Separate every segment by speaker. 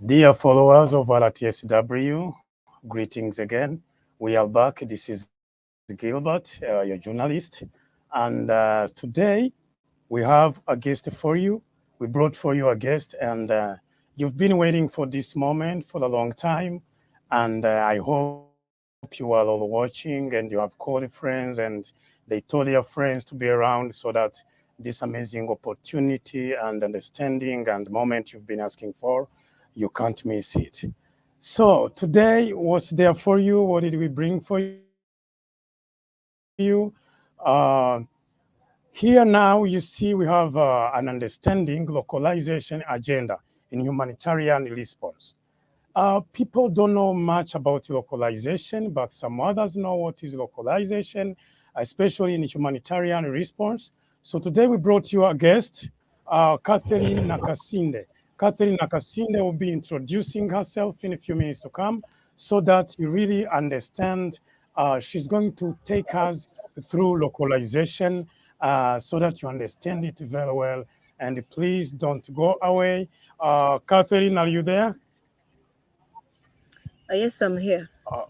Speaker 1: Dear followers of RTSW, greetings again. We are back. This is Gilbert, your journalist. And today we have a guest for you. We brought for you a guest, and you've been waiting for this moment for a long time. And I hope you are all watching and you have called friends and they told your friends to be around so that this amazing opportunity and understanding and moment you've been asking for, you can't miss it. So today, what's there for you? What did we bring for you? Here now, you see, we have an understanding localization agenda in humanitarian response. People don't know much about localization, but some others know what is localization, especially in humanitarian response. So today we brought you a guest, Catherine Nakasinde. Catherine Nakasinde will be introducing herself in a few minutes to come so that you really understand. She's going to take us through localization so that you understand it very well. And please don't go away. Catherine, are you there?
Speaker 2: Yes, I'm here.
Speaker 1: Uh,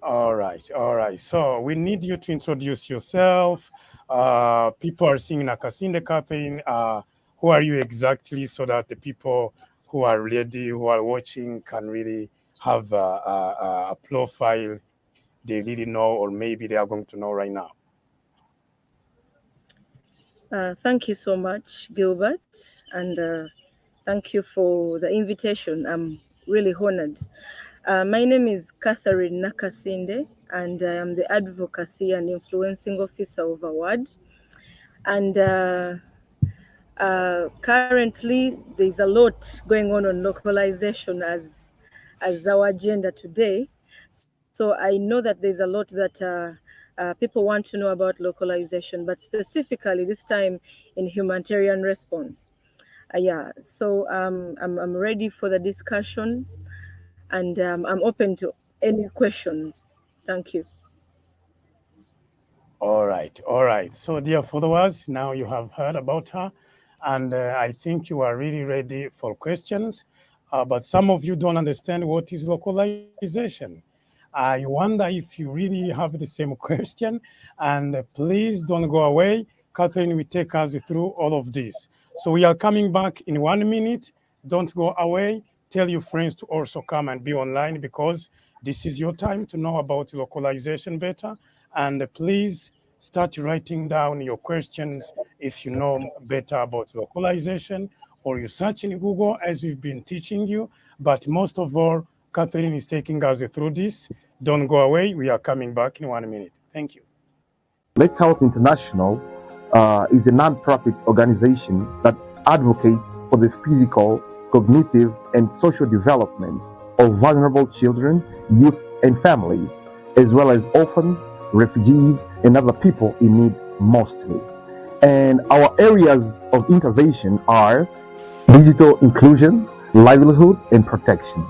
Speaker 1: all right, all right. So we need you to introduce yourself. People are seeing Nakasinde Catherine. Who are you exactly so that the people who are ready, who are watching, can really have a profile they really know, or maybe they are going to know right now?
Speaker 2: Thank you so much, Gilbert, and thank you for the invitation. I'm really honored. My name is Catherine Nakasinde, and I am the Advocacy and Influencing Officer of Award. And currently, there's a lot going on localization as our agenda today. So I know that there's a lot that people want to know about localization, but specifically this time in humanitarian response. Yeah, so I'm ready for the discussion, and I'm open to any questions. Thank you.
Speaker 1: All right, all right. So, dear followers, now you have heard about her, and I think you are really ready for questions. But some of you don't understand what is localization. I wonder if you really have the same question, and please don't go away. Catherine will take us through all of this. So, we are coming back in 1 minute. Don't go away. Tell your friends to also come and be online because this is your time to know about localization better. And please start writing down your questions if you know better about localization, or you search in Google as we've been teaching you. But most of all, Catherine is taking us through this. Don't go away. We are coming back in 1 minute. Thank you.
Speaker 3: Let's Help International is a non-profit organization that advocates for the physical, cognitive, and social development of vulnerable children, youth, and families, as well as orphans, refugees, and other people in need mostly. And our areas of intervention are digital inclusion, livelihood, and protection.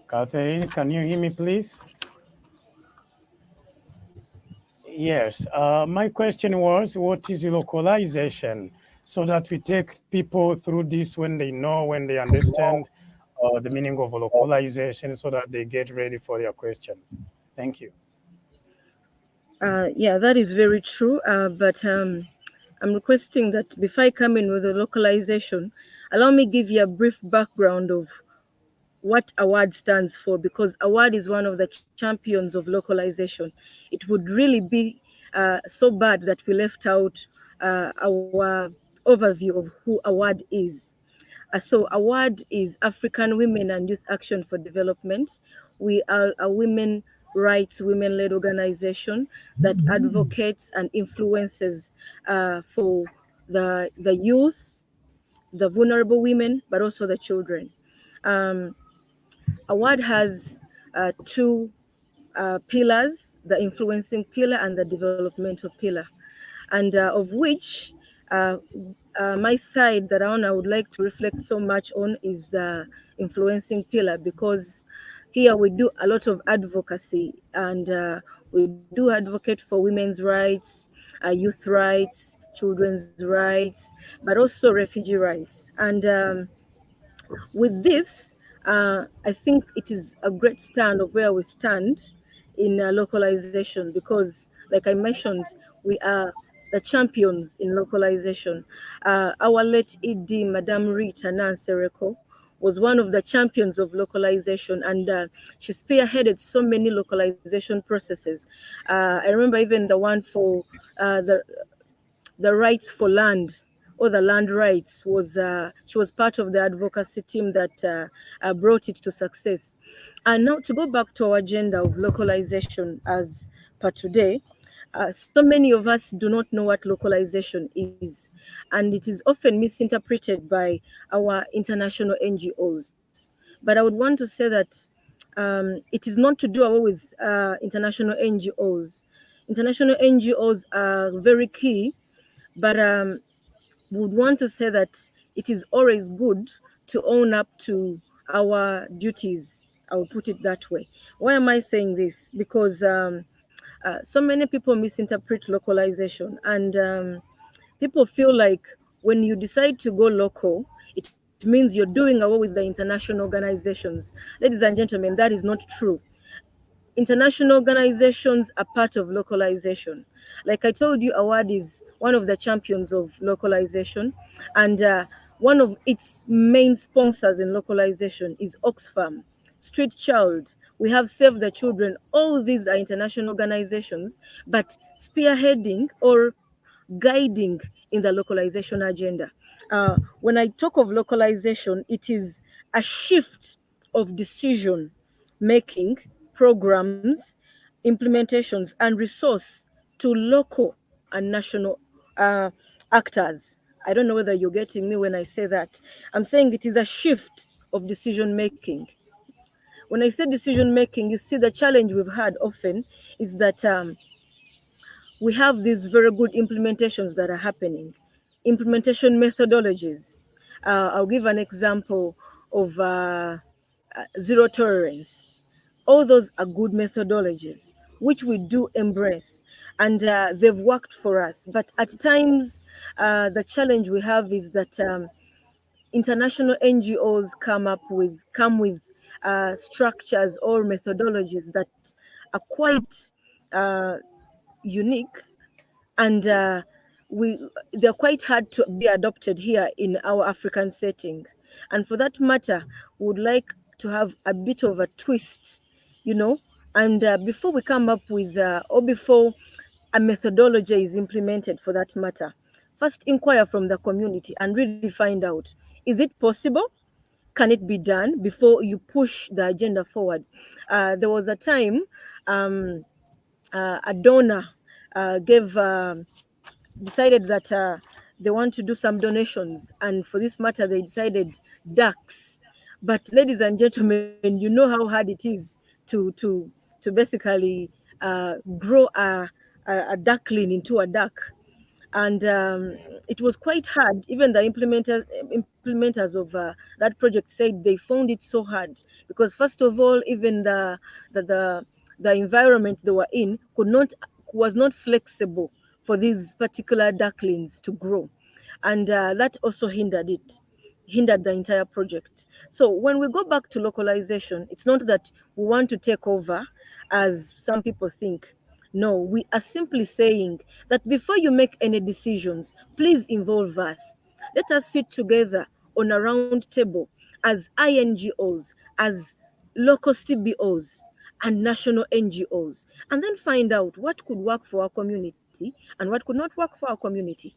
Speaker 1: Catherine, can you hear me, please? Yes. My question was, what is localization? So that we take people through this when they know, when they understand the meaning of localization, so that they get ready for their question. Thank you.
Speaker 2: Yeah, that is very true. But I'm requesting that before I come in with the localization, allow me give you a brief background of what award stands for, because award is one of the champions of localization. It would really be so bad that we left out our overview of who award is. So award is African Women and Youth Action for Development. We are a women rights, women-led organization that advocates and influences for the youth, the vulnerable women, but also the children. Um, Award has two pillars: the influencing pillar and the developmental pillar, and of which uh, my side that I would like to reflect so much on is the influencing pillar, because here we do a lot of advocacy, and we do advocate for women's rights, youth rights, children's rights, but also refugee rights. And with this, I think it is a great stand of where we stand in localization, because, like I mentioned, we are the champions in localization. Our late ED, Madame Rita Nansereko, was one of the champions of localization, and she spearheaded so many localization processes. I remember even the one for the rights for land, or the land rights, was she was part of the advocacy team that brought it to success. And now to go back to our agenda of localization as per today, so many of us do not know what localization is, and it is often misinterpreted by our international NGOs. But I would want to say that it is not to do away with international NGOs. International NGOs are very key, but would want to say that it is always good to own up to our duties. I will put it that way. Why am I saying this? Because so many people misinterpret localization, and people feel like when you decide to go local, it means you're doing away with the international organizations. Ladies and gentlemen, that is not true. International organizations are part of localization. Like I told you, Award is one of the champions of localization, and one of its main sponsors in localization is Oxfam, Street Child. We have Save the Children. All these are international organizations, but spearheading or guiding in the localization agenda. When I talk of localization, it is a shift of decision making, programs, implementations, and resource to local and national actors. I don't know whether you're getting me when I say that. I'm saying it is a shift of decision making. When I say decision making, you see the challenge we've had often is that we have these very good implementations that are happening, implementation methodologies. I'll give an example of zero tolerance. All those are good methodologies, which we do embrace, and they've worked for us. But at times, the challenge we have is that international NGOs come with structures or methodologies that are quite uh, unique, and they're quite hard to be adopted here in our African setting. And for that matter, we would like to have a bit of a twist, you know. And before we come up with, or before a methodology is implemented, for that matter, first inquire from the community and really find out: is it possible? Can it be done before you push the agenda forward? There was a time a donor gave decided that they want to do some donations, and for this matter, they decided ducks. But ladies and gentlemen, you know how hard it is to basically grow a duckling into a duck, and it was quite hard. Even the implementers of that project said they found it so hard, because first of all, even the the, the environment they were in was not flexible for these particular ducklings to grow, and that also hindered the entire project. So when we go back to localization, it's not that we want to take over. as some people think. No, we are simply saying that before you make any decisions, please involve us. Let us sit together on a round table as INGOs, as local CBOs, and national NGOs, and then find out what could work for our community and what could not work for our community.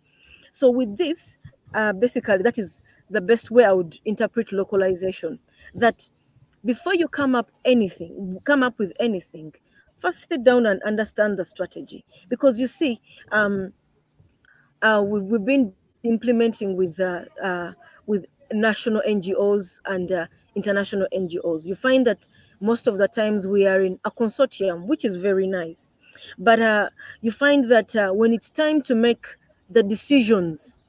Speaker 2: So, with this, basically, that is the best way I would interpret localization. That before you come up with anything, first sit down and understand the strategy. Because you see, we've been implementing with national NGOs and international NGOs. You find that most of the times we are in a consortium, which is very nice. But you find that when it's time to make the decisions,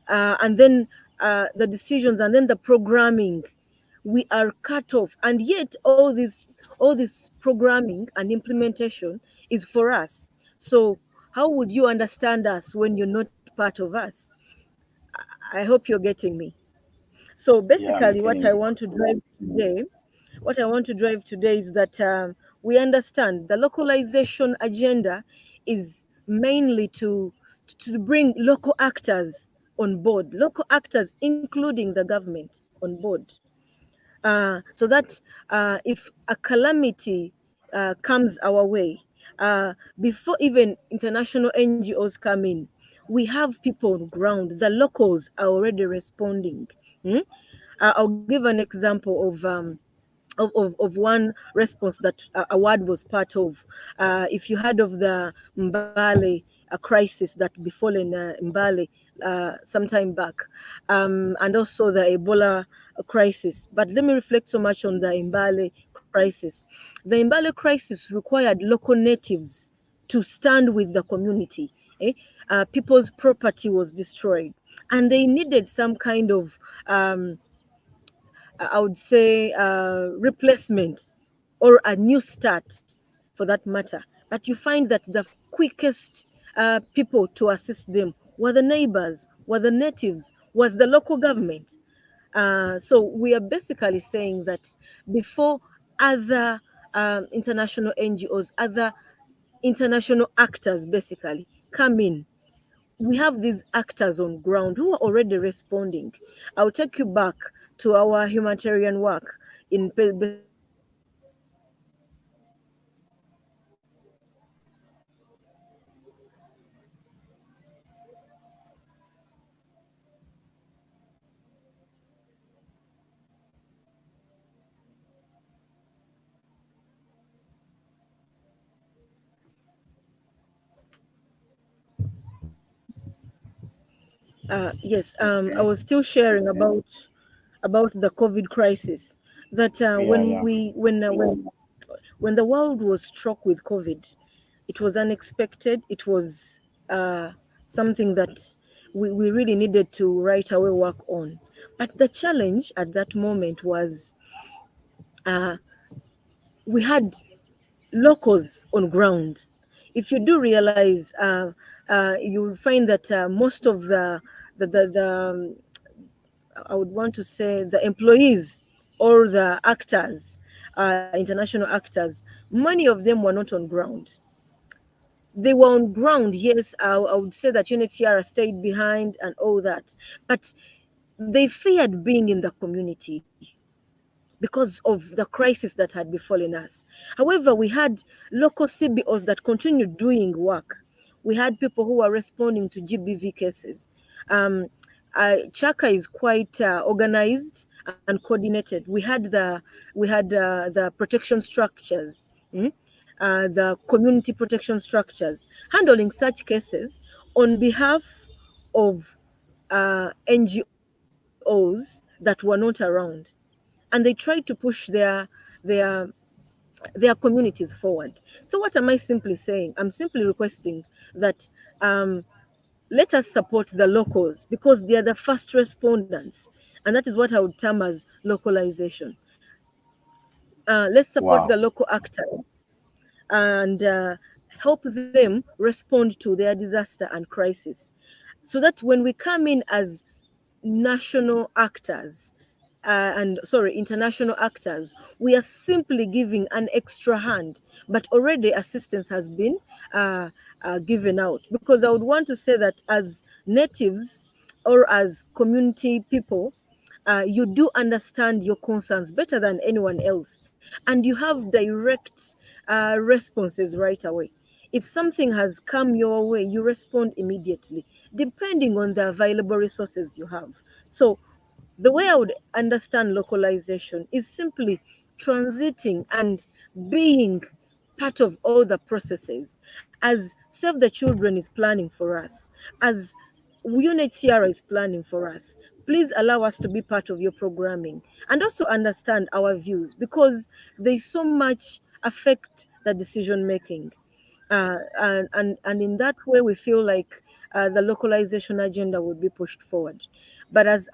Speaker 2: and then the decisions and then the programming, we are cut off. And yet all this programming and implementation is for us. So how would you understand us when you're not part of us? I hope you're getting me. So
Speaker 1: Yeah, I'm
Speaker 2: basically
Speaker 1: getting you.
Speaker 2: what I want to drive today is that we understand the localization agenda is mainly to bring local actors on board, local actors, including the government, on board, so that if a calamity comes our way, before even international NGOs come in, we have people on ground. The locals are already responding. Hmm? I'll give an example of one response that a ward was part of. If you heard of the Mbale crisis that befallen Mbale some time back, and also the Ebola crisis. But let me reflect so much on the Mbale crisis. The Mbale crisis required local natives to stand with the community. Eh? People's property was destroyed, and they needed some kind of I would say replacement or a new start for that matter. But you find that the quickest people to assist them were the neighbors, were the natives, was the local government. So we are basically saying that before other international NGOs, other international actors basically come in, we have these actors on ground who are already responding. I'll take you back to our humanitarian work in basically Pakistan. Yes, I was still sharing about the COVID crisis. That
Speaker 1: Yeah, yeah.
Speaker 2: when the world was struck with COVID, it was unexpected. It was something that we really needed to right away work on. But the challenge at that moment was uh, we had locals on ground. If you do realize, you'll find that most of the I would want to say the employees or the actors, international actors, many of them were not on ground. They were on ground, yes. I would say that UNHCR stayed behind and all that, but they feared being in the community because of the crisis that had befallen us. However, we had local CBOs that continued doing work. We had people who were responding to GBV cases. Um, Chaka is quite organized and coordinated. We had the protection structures, the community protection structures, handling such cases on behalf of NGOs that were not around, and they tried to push their their communities forward. So what am I simply saying? I'm simply requesting that let us support the locals because they are the first responders, and that is what I would term as localization. Let's support the
Speaker 1: Wow.
Speaker 2: local actors and help them respond to their disaster and crisis, so that when we come in as national actors, international actors, we are simply giving an extra hand, but already assistance has been uh, given out. Because I would want to say that as natives or as community people, you do understand your concerns better than anyone else, and you have direct responses right away. If something has come your way, you respond immediately, depending on the available resources you have. So the way I would understand localization is simply transiting and being part of all the processes. As Save the Children is planning for us, as UNHCR is planning for us, please allow us to be part of your programming and also understand our views, because they so much affect the decision making. And in that way, we feel like the localization agenda would be pushed forward. But as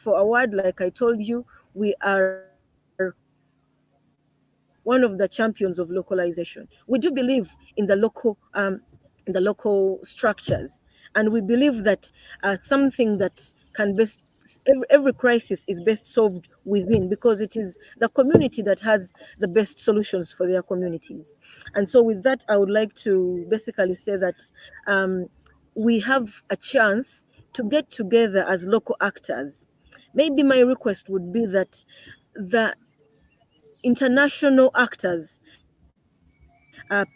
Speaker 2: for award, like I told you, we are one of the champions of localization. We do believe in the local structures, and we believe that something that can best every crisis is best solved within, because it is the community that has the best solutions for their communities. And so with that, I would like to basically say that um, we have a chance to get together as local actors. Maybe my request would be that the international actors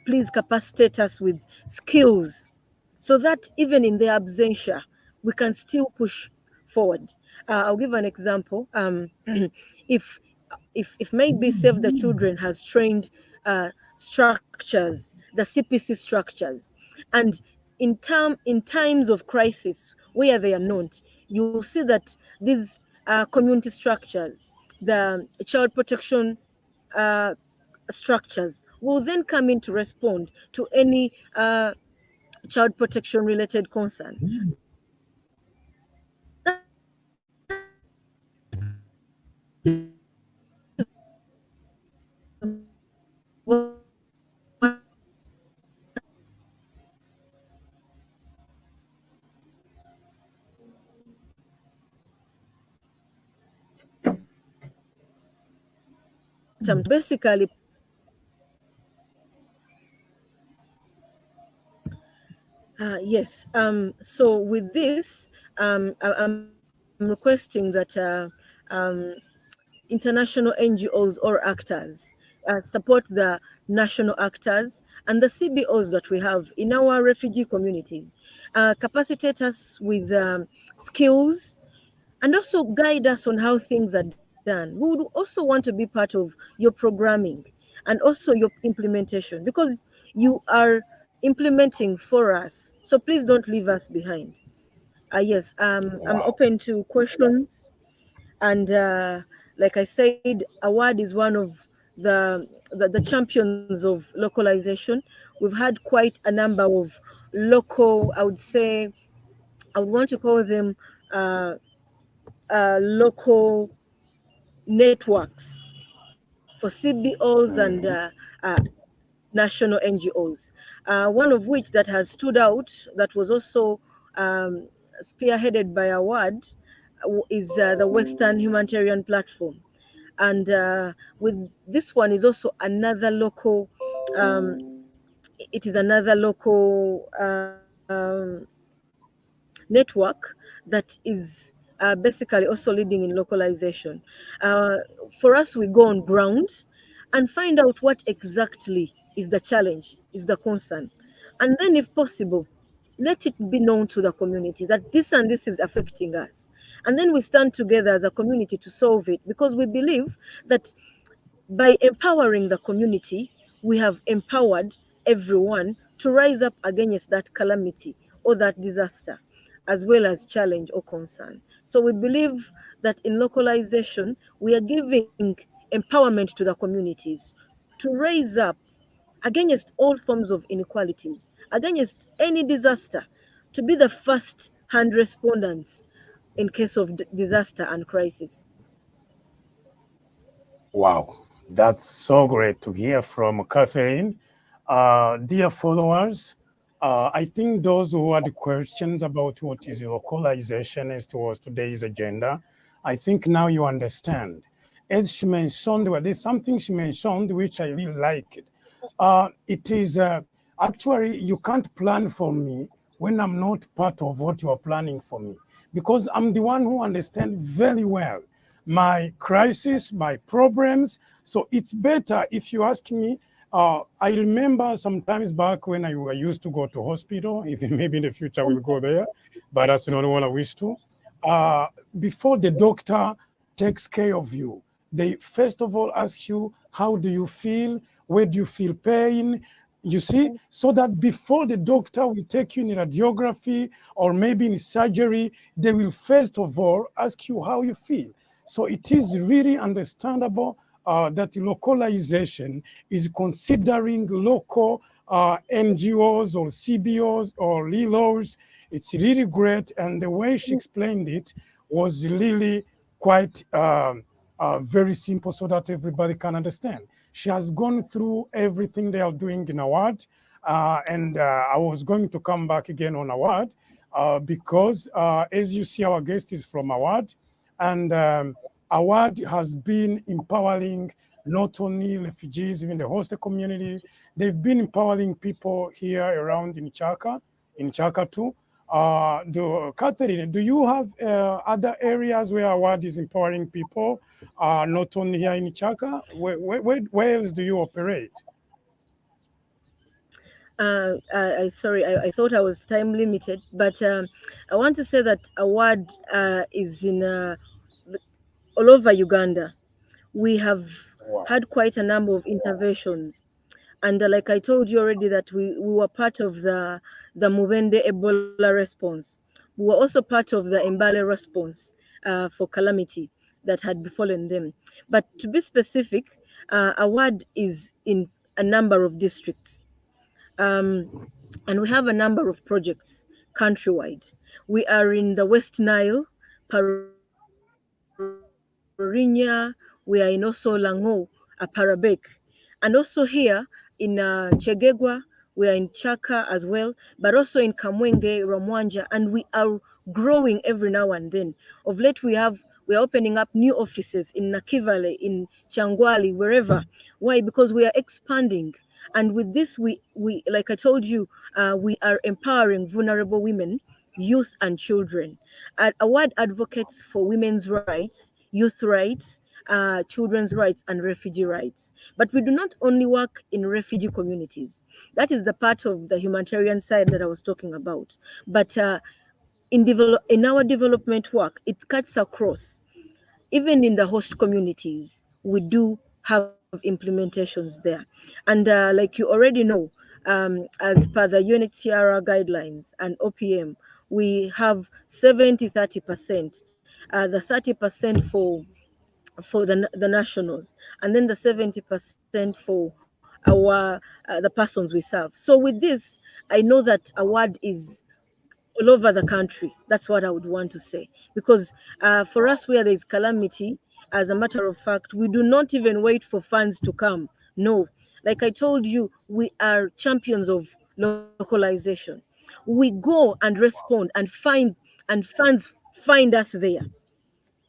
Speaker 2: please capacitate us with skills, so that even in their absentia, we can still push forward. I'll give an example. If if maybe Save the Children has trained structures, the CPC structures, and in times of crisis where they are not, you'll see that these community structures, the child protection uh, structures, will then come in to respond to any child protection related concern. That is one of the basically yes. So with this, I'm requesting that international NGOs or actors support the national actors and the CBOs that we have in our refugee communities, capacitate us with skills, and also guide us on how things are done. We would also want to be part of your programming and also your implementation, because you are implementing for us. So please don't leave us behind. Yes, I'm
Speaker 1: Wow.
Speaker 2: open to questions. And like I said, award is one of the champions of localization. We've had quite a number of local, I would say, I would want to call them uh, local networks for CBOs and
Speaker 1: Mhm.
Speaker 2: national NGOs. One of which that has stood out, that was also spearheaded by Award, is the Western Humanitarian Platform. And with this one is also another local, um, it is another local network that is basically also leading in localization. Uh, for us, we go on ground and find out what exactly is the challenge, is the concern. And then, if possible, let it be known to the community that this and this is affecting us. And then we stand together as a community to solve it, because we believe that by empowering the community, we have empowered everyone to rise up against that calamity or that disaster, as well as challenge or concern. So we believe that in localization, we are giving empowerment to the communities to raise up against all forms of inequalities, against any disaster, to be the first hand respondents in case of disaster and crisis.
Speaker 1: Wow. That's so great to hear from Catherine. Dear followers, I think those who had questions about what is localization as towards today's agenda, I think now you understand. As she mentioned, well, there's something she mentioned which I really like. It is actually, you can't plan for me when I'm not part of what you are planning for me, because I'm the one who understands very well my crisis, my problems. So it's better if you ask me. I remember sometimes back when I used to go to hospital, even maybe in the future we'll go there, but that's not what I wish to. Uh, Before the doctor takes care of you, they first of all ask you, how do you feel? Where do you feel pain? You see, so that before the doctor will take you in radiography or maybe in surgery, they will first of all ask you how you feel. So it is really understandable that localization is considering local NGOs or CBOs or LILOs. It's really great. And the way she explained it was really quite very simple so that everybody can understand. She has gone through everything they are doing in award. And I was going to come back again on award because as you see, our guest is from award. And award has been empowering not only refugees, even the host community. They've been empowering people here around in Chaka too. Catherine, do you have other areas where award is empowering people, not only here in Chaka? Where else do you operate?
Speaker 2: Sorry, I thought I was time limited, but I want to say that award is in all over Uganda. We have
Speaker 1: Wow.
Speaker 2: had quite a number of interventions. And like I told you already, that we were part of the Mubende Ebola response. We were also part of the Mbale response for calamity that had befallen them. But to be specific, Awad is in a number of districts. And we have a number of projects countrywide. We are in the West Nile, Parorinya, we are in also Lango, Parabek, and also here in Chegegwa, we are in Chaka as well, but also in Kamwenge, Ramwanja, and we are growing every now and then. Of late, we are opening up new offices in Nakivale, in Changwali, wherever. Why? Because we are expanding, and with this, we like I told you, we are empowering vulnerable women, youth, and children. Award advocates for women's rights, youth rights, children's rights, and refugee rights. But we do not only work in refugee communities. That is the part of the humanitarian side that I was talking about. But in our development work, it cuts across. Even in the host communities, we do have implementations there. And like you already know, as per the UNHCR guidelines and OPM, we have 70-30%. The 30% for the nationals, and then the 70% for our the persons we serve. So with this, I know that award is all over the country. That's what I would want to say. Because for us, where there is calamity, as a matter of fact, we do not even wait for funds to come. No. Like I told you, we are champions of localization. We go and respond and funds find us there.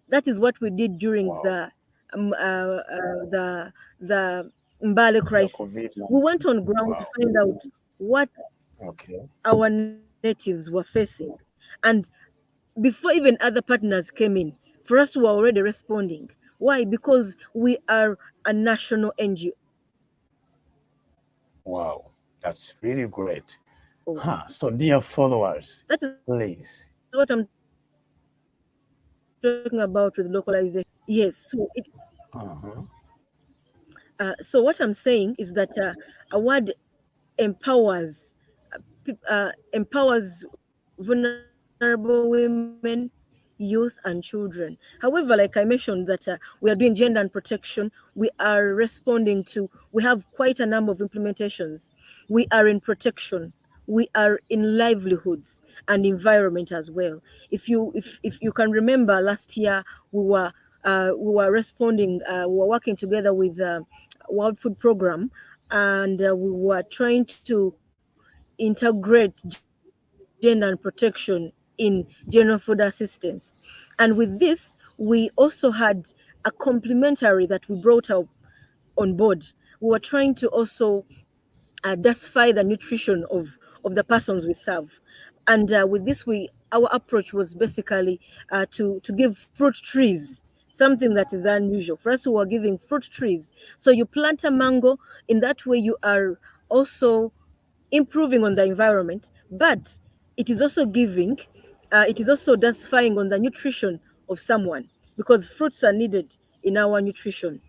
Speaker 2: That is what we did during
Speaker 1: Wow.
Speaker 2: um, uh, uh, the the Mbale
Speaker 1: The
Speaker 2: crisis. We
Speaker 1: COVID-19.
Speaker 2: went on ground to
Speaker 1: Wow.
Speaker 2: find out what
Speaker 1: Okay.
Speaker 2: our natives were facing, and before even other partners came in, for us we were already responding. Why? Because we are a national NGO.
Speaker 1: Wow. That's really great.
Speaker 2: That is what I'm
Speaker 1: Huh. So,
Speaker 2: talking
Speaker 1: dear
Speaker 2: about with
Speaker 1: followers,
Speaker 2: localization.
Speaker 1: please.
Speaker 2: Yes.
Speaker 1: Uh-huh.
Speaker 2: So what I'm saying is that award empowers empowers vulnerable women, youth, and children. However, like I mentioned, that we are doing gender and protection. We are responding to. We have quite a number of implementations. We are in protection. We are in livelihoods and environment as well. If you can remember, last year we were responding. We were working together with World Food Program, and we were trying to integrate gender and protection in general food assistance. And with this, we we also had a complementary that we brought out on board. We were trying to also diversify the nutrition of the persons we serve. And with this, our approach was basically to give fruit trees, something that is unusual. For us, we were giving fruit trees. So you plant a mango, in that way, you are also improving on the environment, but it is also giving, it is also diversifying on the nutrition of someone because fruits are needed in our nutrition.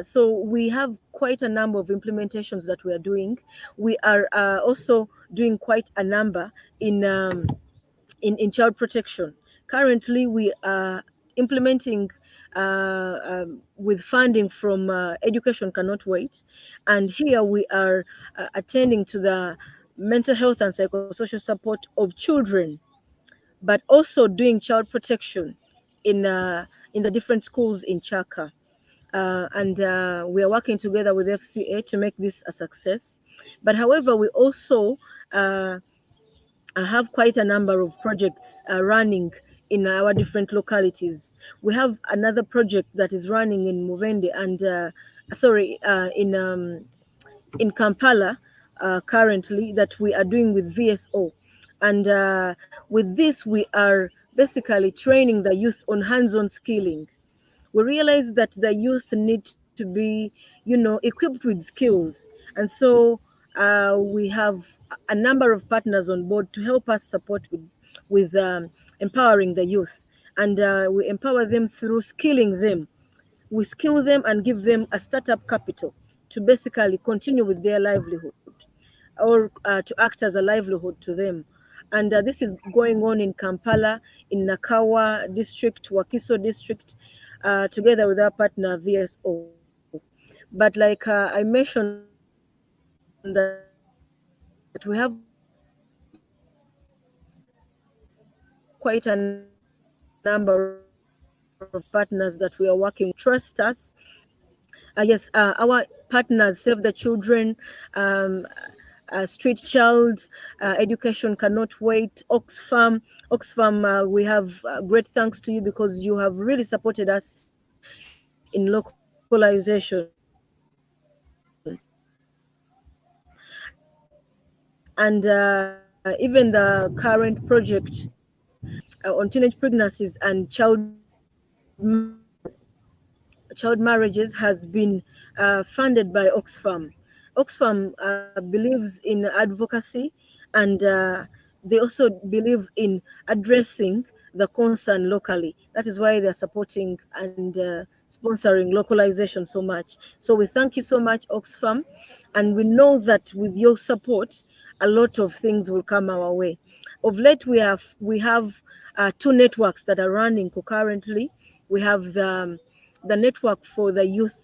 Speaker 2: So we have quite a number of implementations that we are doing. We are also doing quite a number in child protection. Currently, we are implementing with funding from Education Cannot Wait, and here we are attending to the mental health and psychosocial support of children, but also doing child protection in the different schools in Chaka. And we are working together with FCA to make this a success. But however, we also have quite a number of projects running in our different localities. We have another project that is running in Muvende and in Kampala currently that we are doing with VSO. And with this, we are basically training the youth on hands-on skilling. We realize that the youth need to be, equipped with skills. And so we have a number of partners on board to help us support with empowering the youth. And we empower them through skilling them. We skill them and give them a startup capital to basically continue with their livelihood or to act as a livelihood to them. And this is going on in Kampala, in Nakawa district, Wakiso district, together with our partner VSO. But like I mentioned that we have quite a number of partners that we are working with. Trust us. Yes, our partners Save the Children, Street Child, Education Cannot Wait, Oxfam. Oxfam, we have great thanks to you because you have really supported us in localization. And even the current project on teenage pregnancies and child marriages has been funded by Oxfam. Oxfam believes in advocacy and they also believe in addressing the concern locally. That is why they're supporting and sponsoring localization so much. So we thank you so much, Oxfam, and we know that with your support, a lot of things will come our way. Of late, we have two networks that are running concurrently. We have the network for the youth,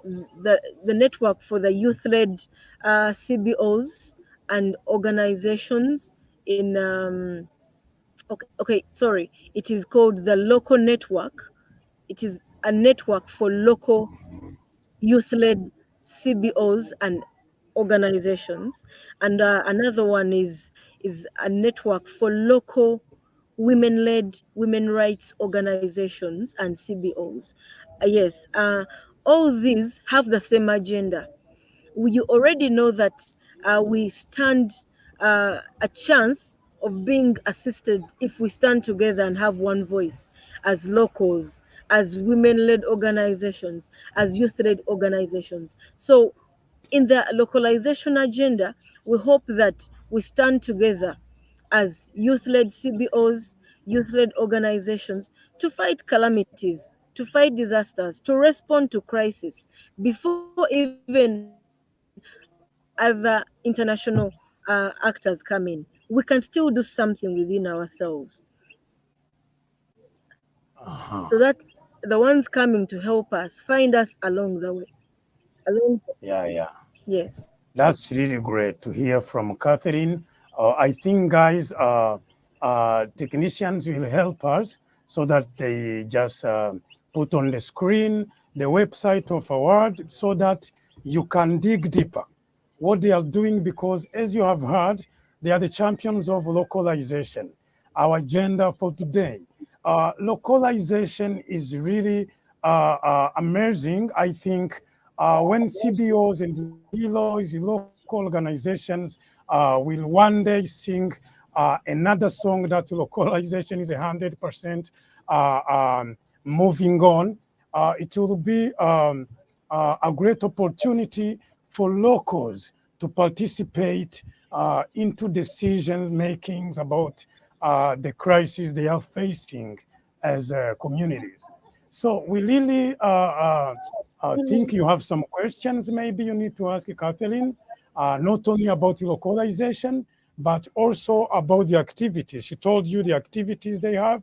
Speaker 2: the network for the youth-led CBOs and organizations in sorry, it is called the local network. It is a network for local youth-led CBOs and organizations, and another one is a network for local women-led women rights organizations and CBOs. Yes, all these have the same agenda. You already know that we stand a chance of being assisted if we stand together and have one voice as locals, as women-led organizations, as youth-led organizations. So in the localization agenda, we hope that we stand together as youth-led CBOs, youth-led organizations to fight calamities, to fight disasters, to respond to crisis before even other international actors come in. We can still do something within ourselves so that the ones coming to help us find us along the way. Along,
Speaker 1: Yeah, yeah.
Speaker 2: yes.
Speaker 1: That's really great to hear from Catherine. I think, guys, technicians will help us so that they just put on the screen the website of award so that you can dig deeper what they are doing, because as you have heard, they are the champions of localization. Our agenda for today, localization is really amazing. I think when CBOs and LOIs, local organizations, will one day sing another song that localization is 100% moving on, it will be a great opportunity for locals to participate into decision makings about the crisis they are facing as communities. So we really think you have some questions maybe you need to ask Kathleen, not only about localization, but also about the activities. She told you the activities they have.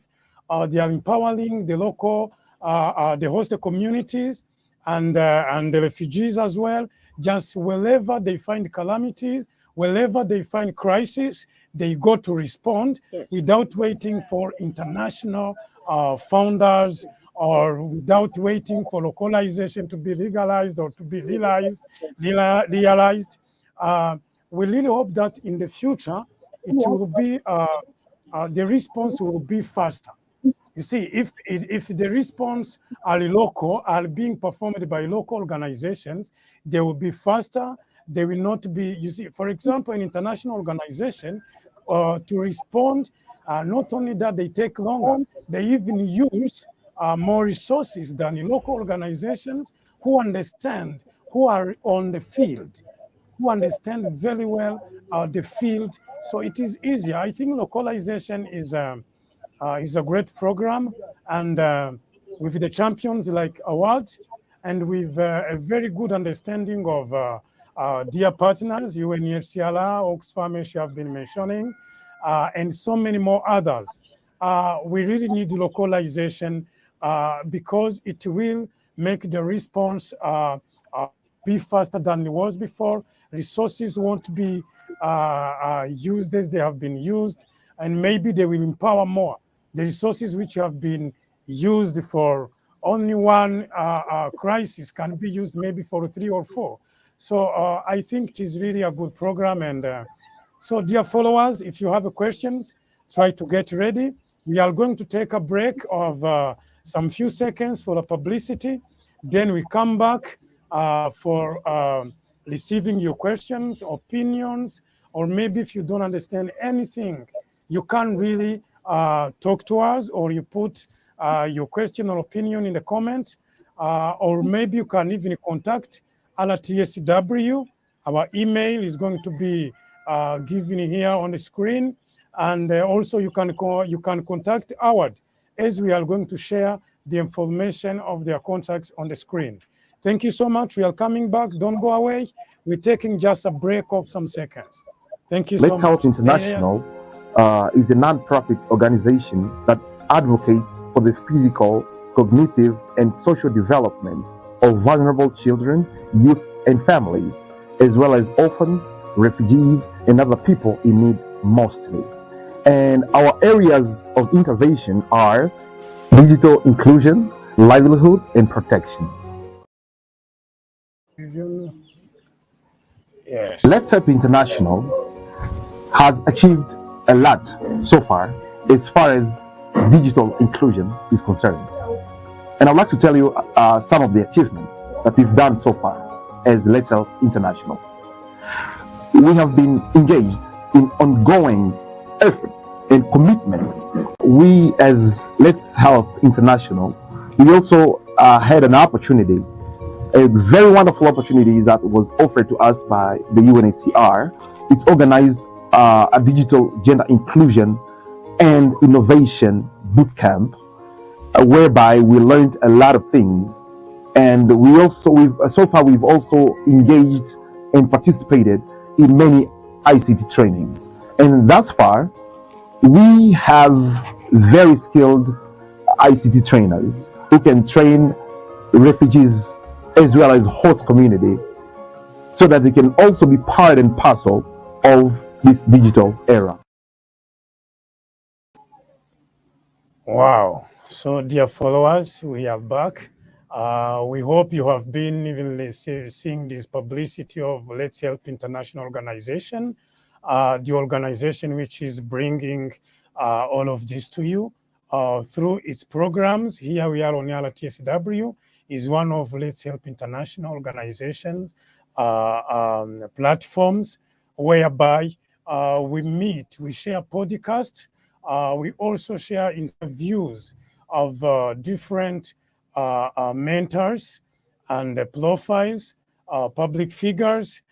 Speaker 1: They are empowering the local, the host communities and the refugees as well. Just wherever they find calamities, wherever they find crisis, they go to respond without waiting for international founders or without waiting for localization to be legalized or to be realized. We really hope that in the future, it will be, the response will be faster. You see, if the response are local, are being performed by local organizations, they will be faster. They will not be, you see, for example, an international organization to respond, not only that they take longer, they even use more resources than the local organizations who understand, who are on the field, who understand very well the field. So it is easier. I think localization is a great program, and with the Champions like award, and with a very good understanding of dear partners, UNHCR, Oxfam, as you have been mentioning, and so many more others. We really need localization because it will make the response be faster than it was before. Resources won't be used as they have been used, and maybe they will empower more. The resources which have been used for only one crisis can be used maybe for 3 or 4. So I think it is really a good program. And so, dear followers, if you have questions, try to get ready. We are going to take a break of some few seconds for the publicity. Then we come back for receiving your questions, opinions, or maybe if you don't understand anything, you can really talk to us, or you put your question or opinion in the comment, or maybe you can even contact RTSW. Our email is going to be given here on the screen, and also you can contact Howard, as we are going to share the information of their contacts on the screen. Thank you so much. We are coming back. Don't go away. We're taking just a break of some seconds. Thank you so much.
Speaker 3: Let's Help International is a non-profit organization that advocates for the physical, cognitive, and social development of vulnerable children, youth, and families, as well as orphans, refugees, and other people in need mostly. And our areas of intervention are digital inclusion, livelihood, and protection.
Speaker 1: Yes.
Speaker 3: Let's Help International has achieved a lot so far as digital inclusion is concerned. And I'd like to tell you some of the achievements that we've done so far as Let's Help International. We have been engaged in ongoing efforts and commitments. We as Let's Help International, we also had an opportunity, a very wonderful opportunity that was offered to us by the UNHCR. It organized a digital gender inclusion and innovation bootcamp, whereby we learned a lot of things. And so far we've also engaged and participated in many ICT trainings. And thus far, we have very skilled ICT trainers who can train refugees as well as host community, so that they can also be part and parcel of this digital era.
Speaker 1: Wow. So, dear followers, we are back. We hope you have been even seeing this publicity of Let's Help International Organization, the organization which is bringing all of this to you. through its programs. Here we are on RTSW, is one of Let's Help International organizations platforms whereby we meet, we share podcasts, we also share interviews of different mentors and profiles, public figures,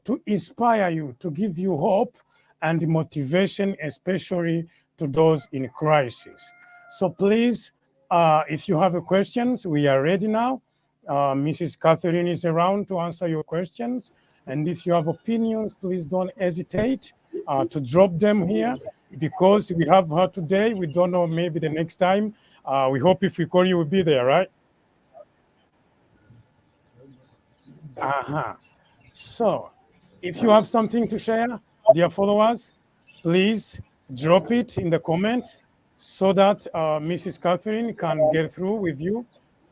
Speaker 1: to inspire you, to give you hope and motivation, especially to those in crisis. So please, if you have questions, we are ready now. Mrs. Catherine is around to answer your questions. And if you have opinions, please don't hesitate to drop them here, because we have her today. We don't know, maybe the next time. We hope if we call you, will be there, right? Uh-huh. So, if you have something to share, dear followers, please drop it in the comments so that Mrs. Catherine can get through with you,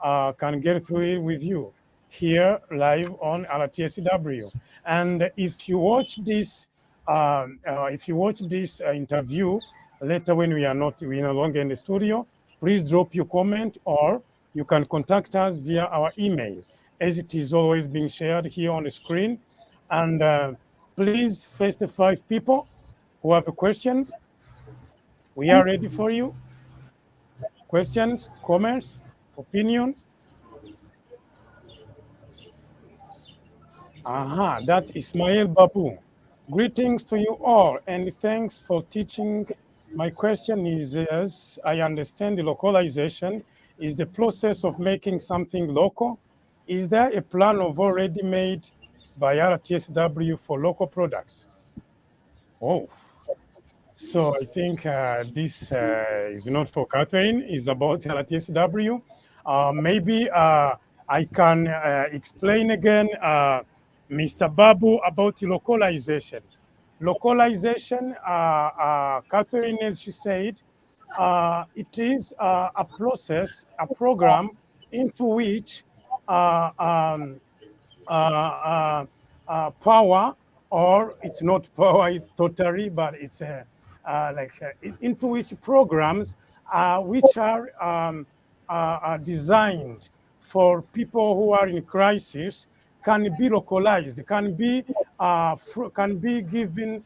Speaker 1: can get through it with you here live on RTSW. And if you watch this, interview later when we no longer in the studio, please drop your comment, or you can contact us via our email, as it is always being shared here on the screen. And please, first the 5 people who have questions, we are ready for you. Questions, comments, opinions. Aha, that's Ismail Babu. Greetings to you all, and thanks for teaching. My question is, as I understand, the localization is the process of making something local. Is there a plan of already made by RTSW for local products? Oh, so I think this is not for Catherine, it's about RTSW. Maybe I can explain again, Mr. Babu, about localization. Localization, Catherine, as she said, it is a process, a program into which power, or it's not power, it's totally, but it's into which programs which are designed for people who are in crisis can be localized, can be given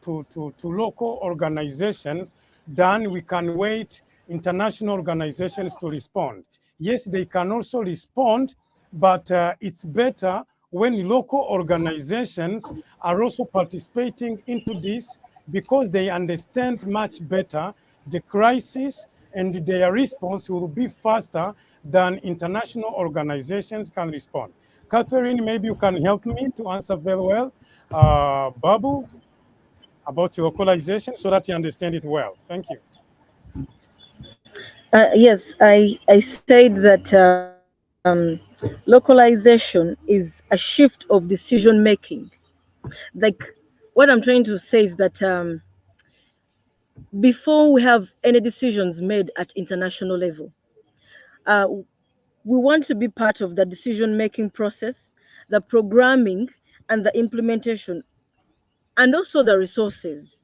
Speaker 1: to local organizations. Then we can wait international organizations to respond. Yes, they can also respond, but it's better when local organizations are also participating into this, because they understand much better the crisis, and their response will be faster than international organizations can respond. Catherine, maybe you can help me to answer very well, Babu, about localization, so that you understand it well. Thank you.
Speaker 2: Yes, I said that localization is a shift of decision making. Like, what I'm trying to say is that before we have any decisions made at international level, uh, we want to be part of the decision making process, the programming, and the implementation, and also the resources.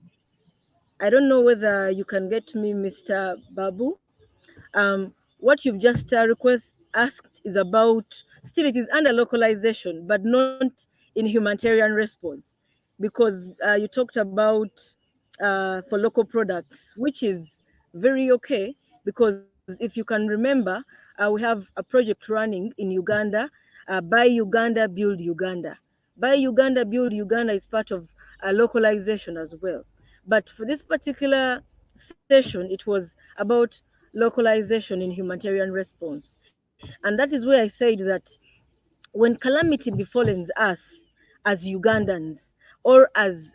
Speaker 2: I don't know whether you can get me, Mr. Babu. What you've just asked is about, still it is under localization, but not in humanitarian response, because you talked about for local products, which is very okay, because if you can remember, we have a project running in Uganda, Buy Uganda, Build Uganda. Buy Uganda, Build Uganda is part of localization as well. But for this particular session, it was about localization in humanitarian response. And that is where I said that when calamity befalls us as Ugandans, or as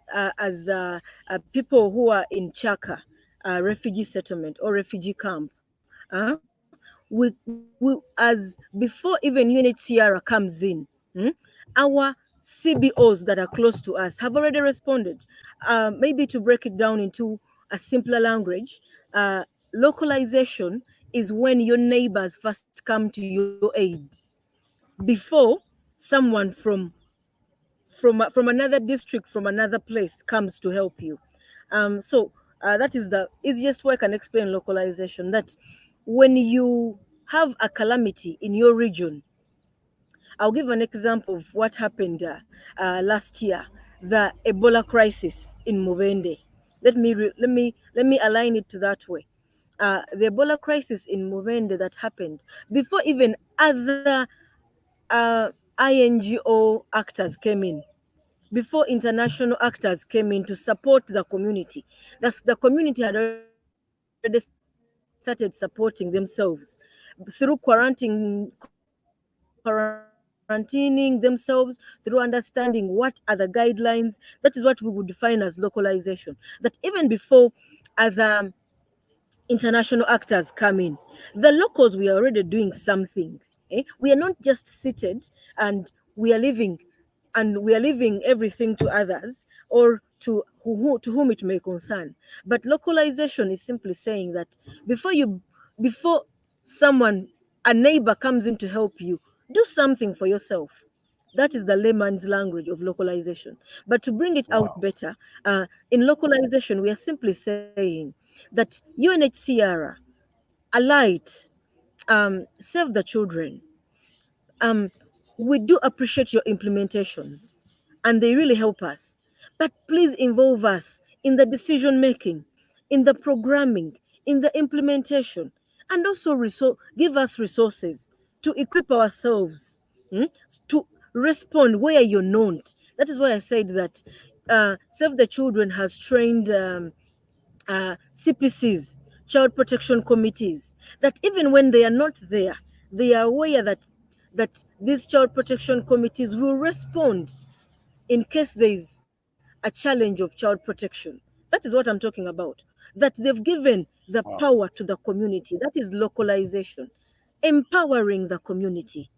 Speaker 2: people who are in Chaka, refugee settlement or refugee camp, we as before even UNHCR comes in, our CBOs that are close to us have already responded. Maybe to break it down into a simpler language, localization is when your neighbors first come to your aid before someone from another district, from another place, comes to help you. So that is the easiest way I can explain localization. That when you have a calamity in your region, I'll give an example of what happened last year, the Ebola crisis in Mubende. Let me align it to that way. The Ebola crisis in Mubende that happened before even other uh, INGO actors came in, before international actors came in to support the community. The community had already started supporting themselves through quarantining themselves, through understanding what are the guidelines. That is what we would define as localization. That even before other international actors come in, the locals, we are already doing something. We are not just seated and we are living everything to others or to whom it may concern. But localization is simply saying that before someone, a neighbor comes in to help you, do something for yourself. That is the layman's language of localization. But to bring it out
Speaker 1: Wow.
Speaker 2: better, in localization, we are simply saying that UNHCR, Alight, Save the Children, um, we do appreciate your implementations and they really help us. But please involve us in the decision making, in the programming, in the implementation, and also give us resources to equip ourselves to respond where you're not. That is why I said that Save the Children has trained CPCs, child protection committees, that even when they are not there, they are aware that these child protection committees will respond in case there is a challenge of child protection. That is what I'm talking about. That they've given the
Speaker 1: Wow.
Speaker 2: power to the community. That is localization, empowering the community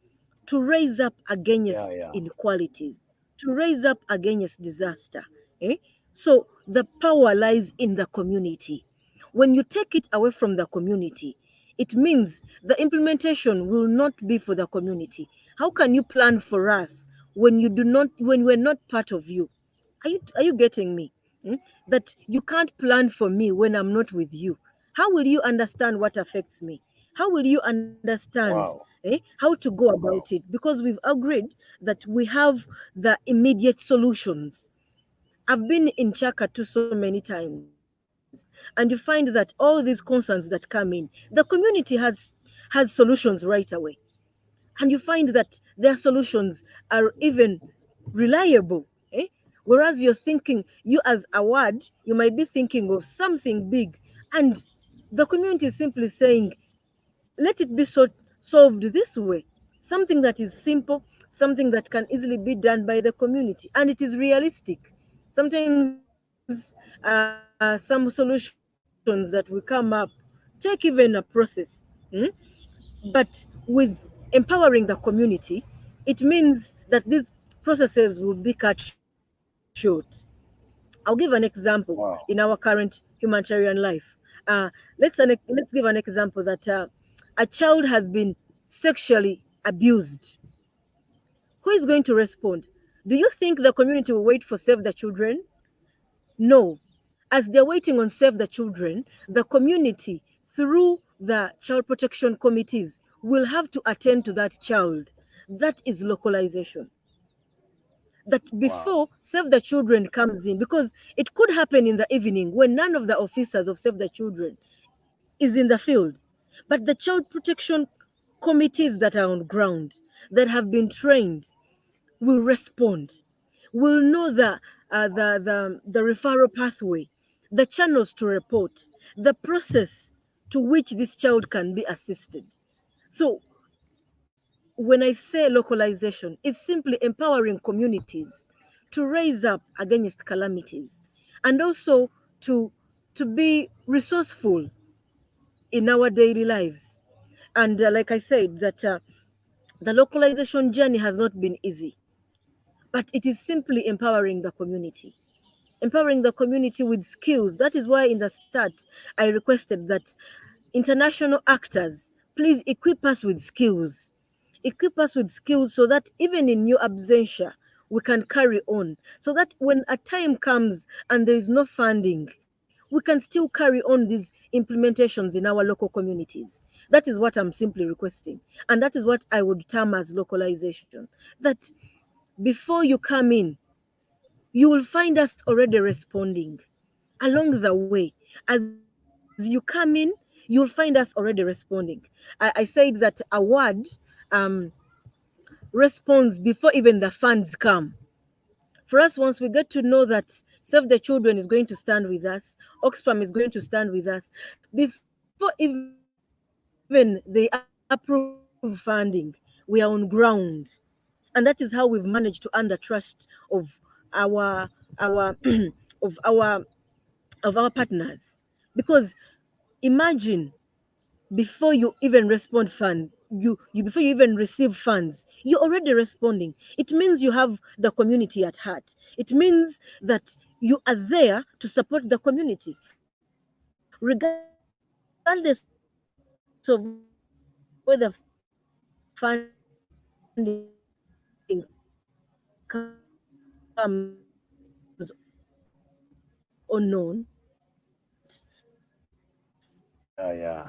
Speaker 2: to raise up
Speaker 1: Yeah,
Speaker 2: against
Speaker 1: yeah.
Speaker 2: inequalities, to raise up against disaster. eh? So the power lies in the community. When you take it away from the community, it means the implementation will not be for the community. How can you plan for us when we're not part of you? Are you getting me? Hmm? That you can't plan for me when I'm not with you. How will you understand what affects me? How will you understand
Speaker 1: Wow.
Speaker 2: how to go about it? Because we've agreed that we have the immediate solutions. I've been in Chaka too so many times, and you find that all these concerns that come in, the community has solutions right away. And you find that their solutions are even reliable. Whereas you as a ward, you might be thinking of something big, and the community is simply saying, let it be solved this way. Something that is simple, something that can easily be done by the community, and it is realistic. Sometimes some solutions that we come up take even a process. But with empowering the community, it means that these processes will be cut short. I'll give an example in our current
Speaker 1: Wow.
Speaker 2: humanitarian life. Let's give an example that a child has been sexually abused. Who is going to respond? Do you think the community will wait for Save the Children? No. As they're waiting on Save the Children, the community, through the child protection committees, will have to attend to that child. That is localization. That
Speaker 1: Wow.
Speaker 2: before Save the Children comes in, because it could happen in the evening when none of the officers of Save the Children is in the field. But the child protection committees that are on ground, that have been trained, will respond, will know the referral pathway, the channels to report, the process to which this child can be assisted. So when I say localization, it's simply empowering communities to raise up against calamities and also to be resourceful in our daily lives. And like I said, that the localization journey has not been easy, but it is simply empowering the community. Empowering the community with skills. That is why in the start I requested that international actors please equip us with skills. Equip us with skills so that even in your absentia, we can carry on. So that when a time comes and there is no funding, we can still carry on these implementations in our local communities. That is what I'm simply requesting. And that is what I would term as localization. That before you come in, you will find us already responding along the way. As you come in, you'll find us already responding. I said that a word um, responds before even the funds come. For us, once we get to know that Save the Children is going to stand with us, Oxfam is going to stand with us, before even they approve funding, we are on ground. And that is how we've managed to earn the trust of our of our partners. Because imagine, before you even respond fund you before you even receive funds, you're already responding. It means you have the community at heart. It means that you are there to support the community regardless of where the funding comes or not.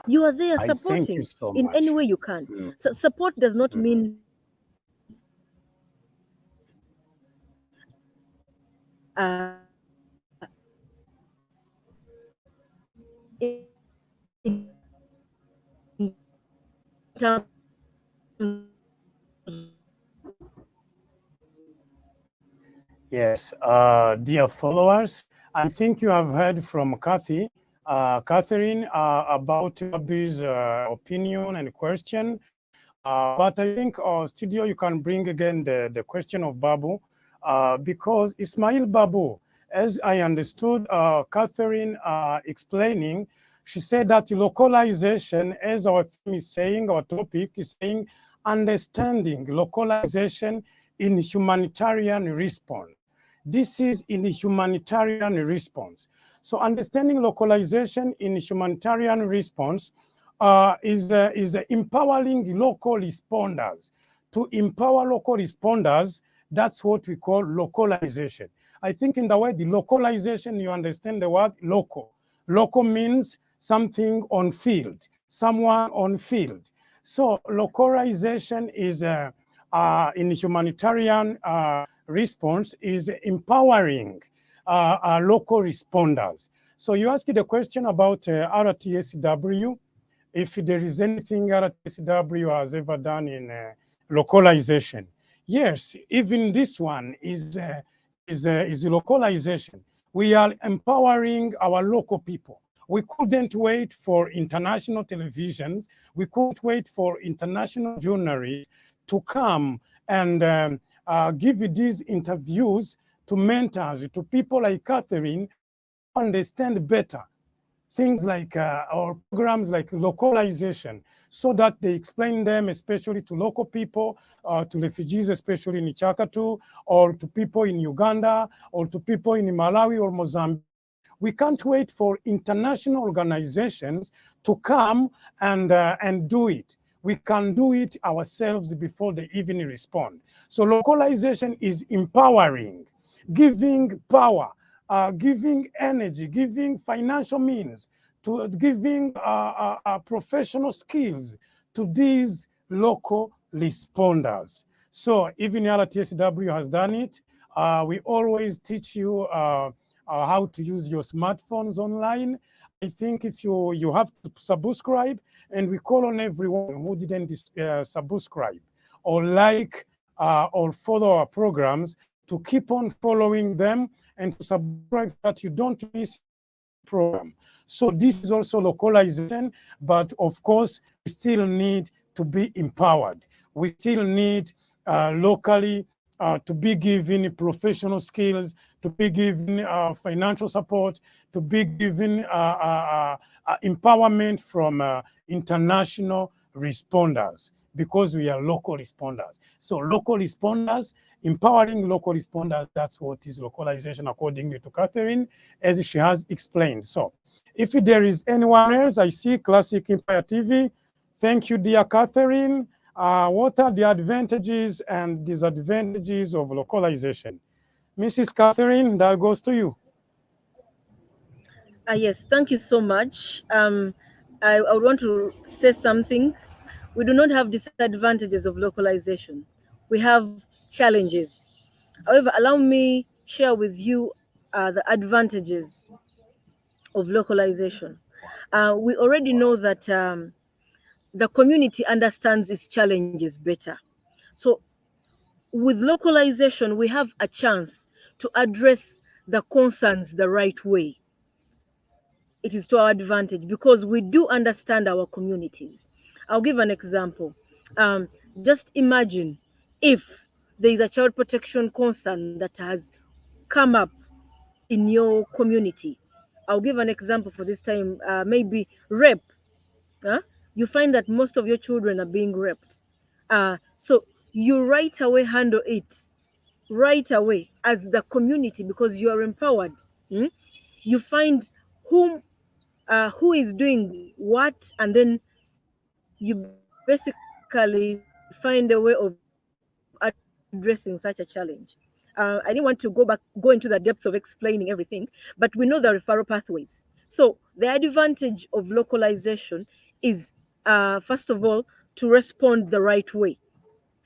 Speaker 2: You are there supporting in any way you can.
Speaker 1: Yeah.
Speaker 2: So support
Speaker 1: I
Speaker 2: does not
Speaker 1: thank you
Speaker 2: mean
Speaker 1: so much. Mm, mhm. Yes, dear followers, I think you have heard from Catherine, about Babu's opinion and question. But I think, studio, you can bring again the question of Babu, because Ismail Babu, as I understood Catherine explaining, she said that localization, as our theme is saying, our topic is saying, understanding localization in humanitarian response. This is in the humanitarian response. So understanding localization in humanitarian response is empowering local responders. To empower local responders, that's what we call localization. I think in the word localization, you understand the word local. Local means something on field, someone on field. So localization is in humanitarian response is empowering local responders. So you asked the question about RTSW, if there is anything RTSW has ever done in localization. Yes, even this one is localization. We are empowering our local people. We couldn't wait for international televisions. We couldn't wait for international journalists to come and give these interviews to mentors, to people like Catherine, who understand better things like or programs like localization, so that they explain them, especially to local people, to refugees, especially in Chakatu, or to people in Uganda, or to people in Malawi or Mozambique. We can't wait for international organizations to come and do it. We can do it ourselves before they even respond. So localization is empowering, giving power, giving energy, giving financial means, to giving professional skills to these local responders. So even RTSW has done it. We always teach you how to use your smartphones online. I think if you have to subscribe, and we call on everyone who didn't subscribe or like or follow our programs to keep on following them and to subscribe so that you don't miss program. So this is also localization, but of course, we still need to be empowered. We still need locally to be given professional skills, to be given financial support, to be given empowerment from international responders, because we are local responders. So local responders, empowering local responders, that's what is localization according to Catherine, as she has explained. So if there is anyone else, I see Classic Empire TV. Thank you, dear Catherine. What are the advantages and disadvantages of localization? Mrs. Catherine, that goes to you.
Speaker 2: Yes, thank you so much. I would want to say something. We do not have disadvantages of localization. We have challenges. However, allow me share with you the advantages of localization. We already know that the community understands its challenges better. So, with localization, we have a chance to address the concerns the right way. It is to our advantage because we do understand our communities. I'll give an example. Just imagine if there is a child protection concern that has come up in your community. I'll give an example for this time. Maybe rape. Huh? You find that most of your children are being raped. So you right away handle it right away as the community because you are empowered. Hmm? You find whom who is doing what, and then you basically find a way of addressing such a challenge. I didn't want to go into the depth of explaining everything, but we know the referral pathways. So the advantage of localization is, first of all, to respond the right way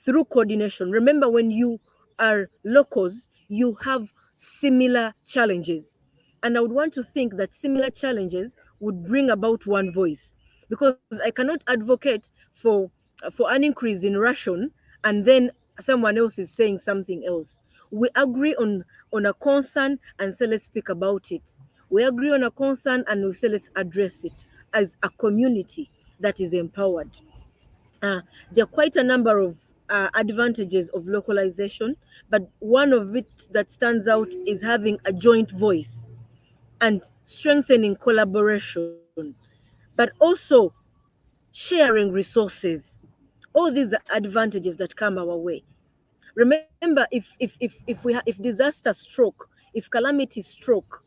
Speaker 2: through coordination. Remember, when you are locals, you have similar challenges. And I would want to think that similar challenges would bring about one voice. Because I cannot advocate for an increase in ration and then someone else is saying something else. We agree on a concern and say let's speak about it. We agree on a concern and we say let's address it as a community that is empowered. There are quite a number of advantages of localization, but one of it that stands out is having a joint voice and strengthening collaboration, but also sharing resources. All these are advantages that come our way. Remember, if disaster stroke, if calamity stroke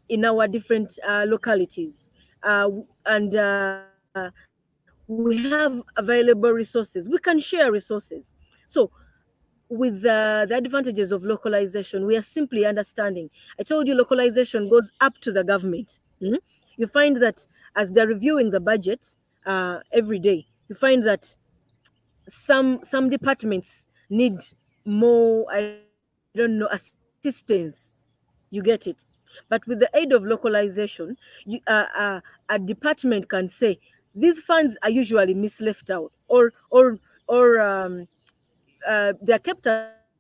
Speaker 2: in our different localities, and we have available resources, we can share resources. So with the advantages of localization, we are simply understanding. I told you localization goes up to the government. You find that as they're reviewing the budget every day, you find that some departments need more, I don't know, assistance. You get it. But with the aid of localization, a department can say these funds are usually misleft out, or they're kept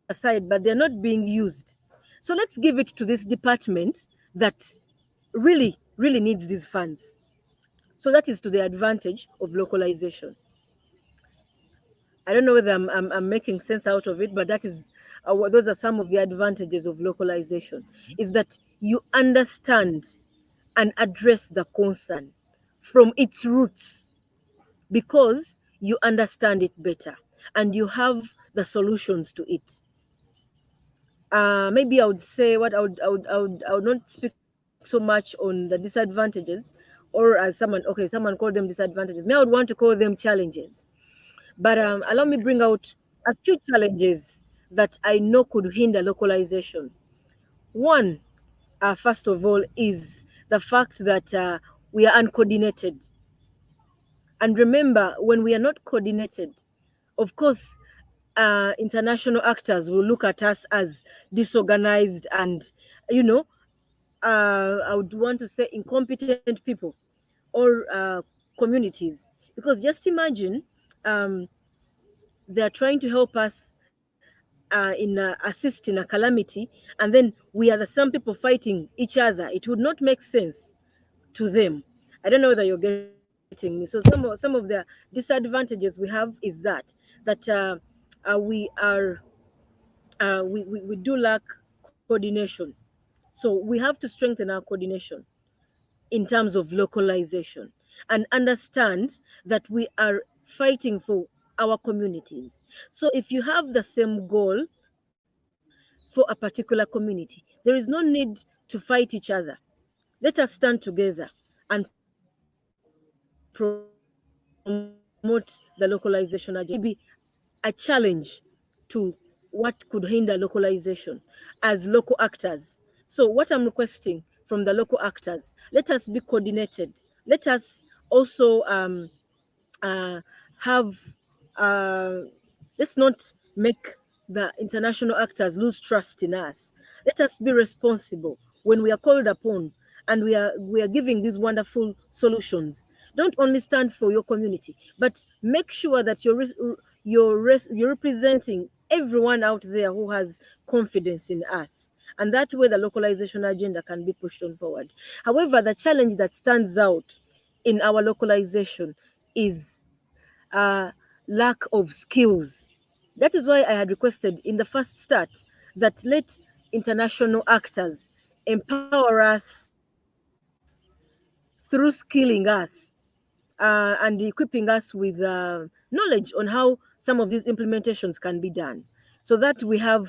Speaker 2: aside, but they're not being used. So let's give it to this department that really needs these funds. So that is to the advantage of localization. I don't know whether I'm making sense out of it, but those are some of the advantages of localization. Is that you understand and address the concern from its roots because you understand it better and you have the solutions to it. Maybe I would say what I would not speak so much on the disadvantages, or as someone called them disadvantages. Me, I would want to call them challenges. But allow me bring out a few challenges that I know could hinder localization. One, first of all, is the fact that we are uncoordinated. And remember, when we are not coordinated, of course, international actors will look at us as disorganized and, you know, I would want to say incompetent people or communities. Because just imagine um, they are trying to help us assist in a calamity, and then we are the same people fighting each other. It would not make sense to them. I don't know whether you're getting me. So some of the disadvantages we have is that we are we do lack coordination. So we have to strengthen our coordination in terms of localization and understand that we are fighting for our communities. So if you have the same goal for a particular community, there is no need to fight each other. Let us stand together and promote the localization agenda. That may be a challenge to what could hinder localization as local actors. So, what I'm requesting from the local actors, let's stand together let us be coordinated. Let us also uh, have uh, let's not make the international actors lose trust in us. Let us be responsible when we are called upon and we are giving these wonderful solutions. Don't only stand for your community, but make sure that you're representing everyone out there who has confidence in us. And that way the localization agenda can be pushed on forward. However, the challenge that stands out in our localization is lack of skills. That is why I had requested in the first start that let international actors empower us through skilling us and equipping us with knowledge on how some of these implementations can be done, so that we have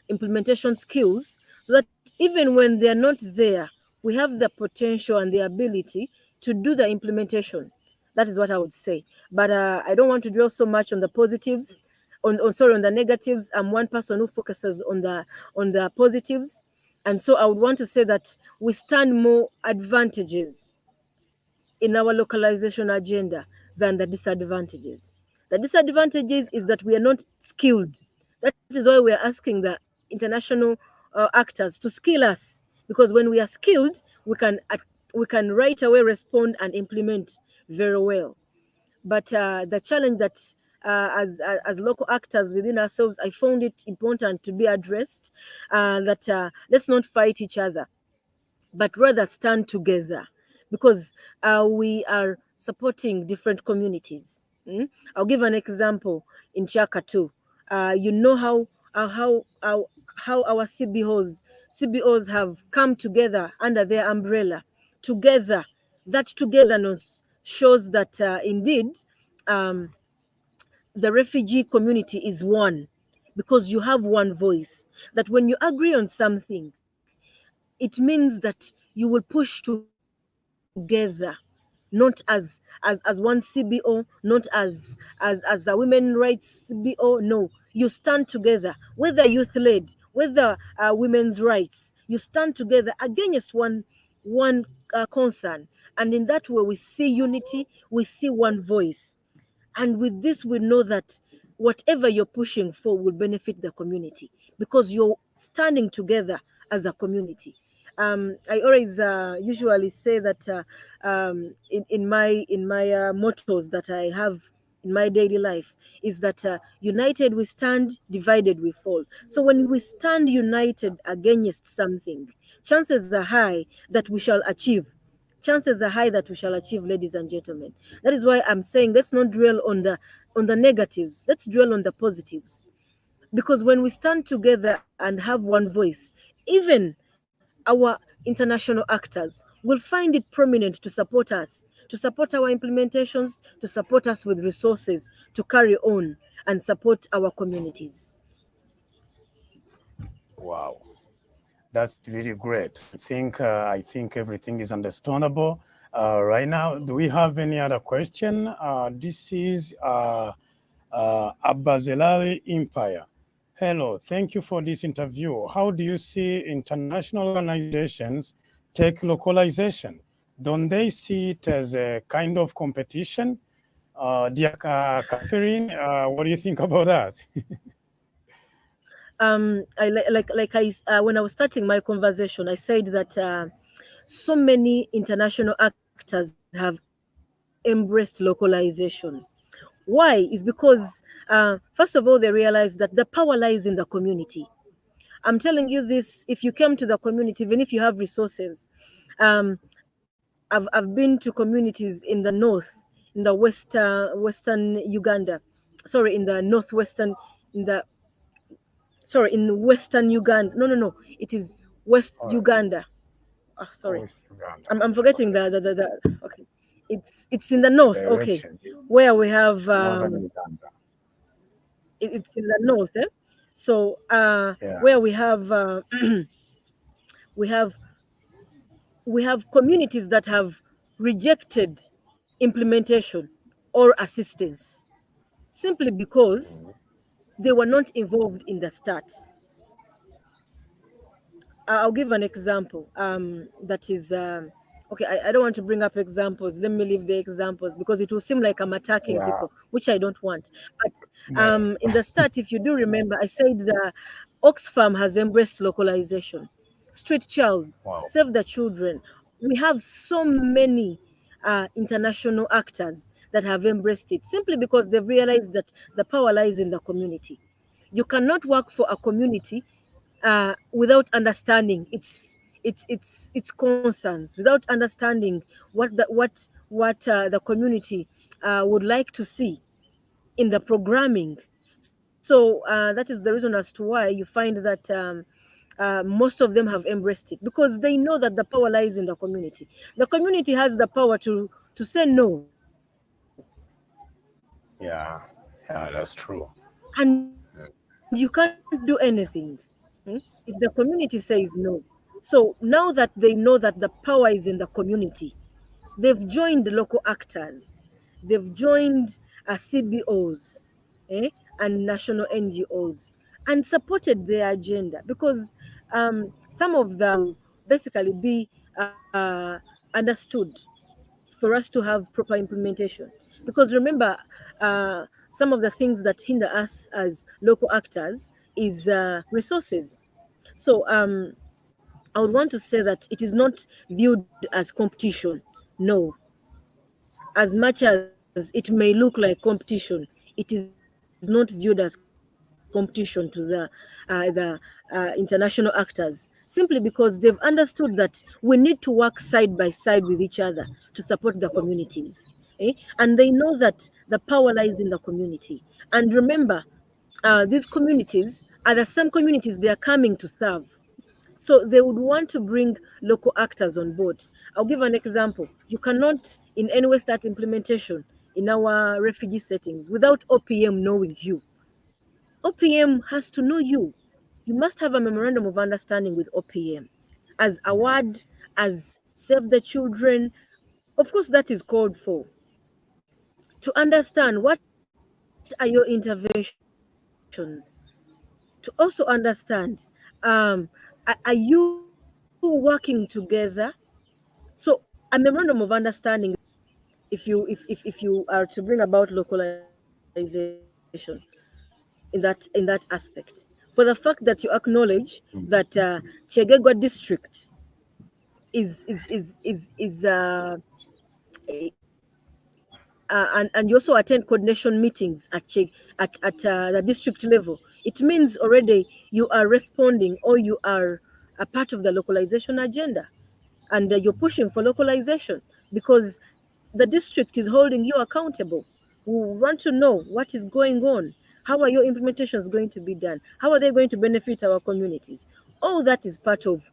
Speaker 2: implementation skills, so that even when they are not there, we have the potential and the ability to do the implementation. That is what I would say. But I don't want to dwell so much on the positives, on the negatives. I'm one person who focuses on the positives, and so I would want to say that we stand more advantages in our localization agenda than the disadvantages. The disadvantages is that we are not skilled. That is why we are asking the international actors to skill us, because when we are skilled, we can right away respond and implement very well. But the challenge that as local actors within ourselves, I found it important to be addressed. That let's not fight each other, but rather stand together, because we are supporting different communities. I'll give an example in Chaka too. You know how our CBOs have come together under their umbrella together. That togetherness shows that indeed um, the refugee community is one, because you have one voice. That when you agree on something, it means that you will push together, not as one CBO, not as a women rights CBO. No, you stand together, whether youth led, whether women's rights. You stand together against one concern, and in that way we see unity, we see one voice. And with this, we know that whatever you're pushing for will benefit the community, because you're standing together as a community. I always usually say that in my mottos that I have in my daily life is that united we stand, divided we fall. So when we stand united against something, chances are high that we shall achieve. Chances are high that we shall achieve, ladies and gentlemen. That is why I'm saying let's not dwell on the negatives. Let's dwell on the positives. Because when we stand together and have one voice, even our international actors will find it prominent to support our implementations, to support us with resources to carry on and support our communities.
Speaker 1: Wow, that's really great. I think everything is understandable. Right now, do we have any other question? This is Abazelali Empire. Hello, thank you for this interview. How do you see international organizations take localization? Don't they see it as a kind of competition? Dear Catherine, what do you think about that?
Speaker 2: When I was starting my conversation, I said that so many international actors have embraced localization. Why? Is because first of all, they realize that the power lies in the community. I'm telling you this: if you came to the community, even if you have resources, um, I've been to communities in the north, in the western Uganda, sorry, in the northwestern, in the sorry, in western Uganda. No, it is West
Speaker 1: All right.
Speaker 2: Uganda.
Speaker 1: Oh,
Speaker 2: Sorry,
Speaker 1: it's Uganda.
Speaker 2: I'm forgetting
Speaker 1: Okay.
Speaker 2: the okay. It's in the
Speaker 1: The
Speaker 2: north. Okay,
Speaker 1: direction,
Speaker 2: where we have
Speaker 1: northern Uganda.
Speaker 2: it's in the north. So
Speaker 1: Yeah.
Speaker 2: where we have we have communities that have rejected implementation or assistance simply because they were not involved in the start. I'll give an example. That is okay. I don't want to bring up examples. Let me leave the examples because it will seem like I'm attacking
Speaker 3: Yeah.
Speaker 2: people, which I don't want. But
Speaker 1: No.
Speaker 2: in the start, if you do remember, I said the Oxfam has embraced localization. Street Child,
Speaker 1: Wow.
Speaker 2: Save the Children. We have so many international actors that have embraced it simply because they've realized that the power lies in the community. You cannot work for a community without understanding its concerns, without understanding what the community would like to see in the programming. So that is the reason as to why you find that most of them have embraced it because they know that the power lies in the community. The community has the power to say no,
Speaker 1: Yeah. Yeah, that's true.
Speaker 2: and you can't do anything if the community says no. So now that they know that the power is in the community, they've joined the local actors, they've joined CBOs, and national NGOs, and supported their agenda because some of them basically be understood for us to have proper implementation. Because remember, some of the things that hinder us as local actors is resources. So I would want to say that it is not viewed as competition. No, as much as it may look like competition, it is not viewed as competition to the international actors, simply because they've understood that we need to work side by side with each other to support the communities. And they know that the power lies in the community. And remember, these communities are the same communities they are coming to serve. So they would want to bring local actors on board. I'll give an example. You cannot in any way start implementation in our refugee settings without OPM knowing you. OPM has to know you. You must have a memorandum of understanding with OPM. As award, as save the children, of course that is called for. To understand what are your interventions, to also understand are you working together. So a memorandum of understanding is very important if you are to bring about localization in that aspect. For the fact that you acknowledge that Chegegwa district is and you also attend coordination meetings at the district level, it means already you are responding or you are a part of the localization agenda, and you're pushing for localization because the district is holding you accountable. We want to know what is going on. How are your implementations going to be done? How are they going to benefit our communities? All that is part of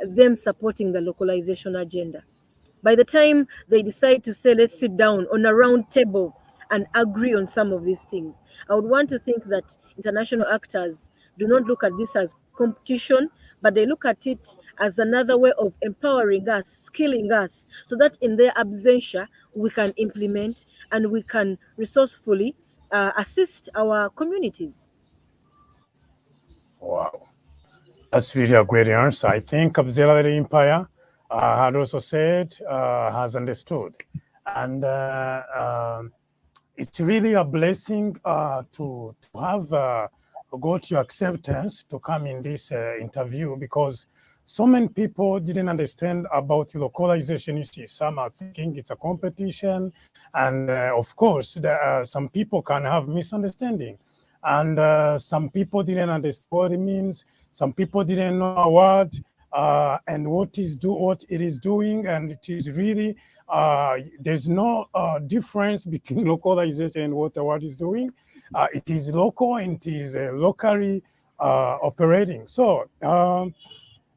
Speaker 2: them supporting the localization agenda. By the time they decide to say, let's sit down on a round table and agree on some of these things, I would want to think that international actors do not look at this as competition, but they look at it as another way of empowering us, skilling us, so that in their absentia, we can implement and we can resourcefully assist our communities.
Speaker 1: Wow. That's really a great answer. I think Auxiliary Empire had also said, has understood. And it's really a blessing to have got your acceptance to come in this interview because so many people didn't understand about localization. You see, some are thinking it's a competition. And of course, some people can have misunderstanding. And some people didn't understand what it means. Some people didn't know a word and what it is doing, and it is really there's no difference between localization and what a word is doing. It is local and it is locally operating. So,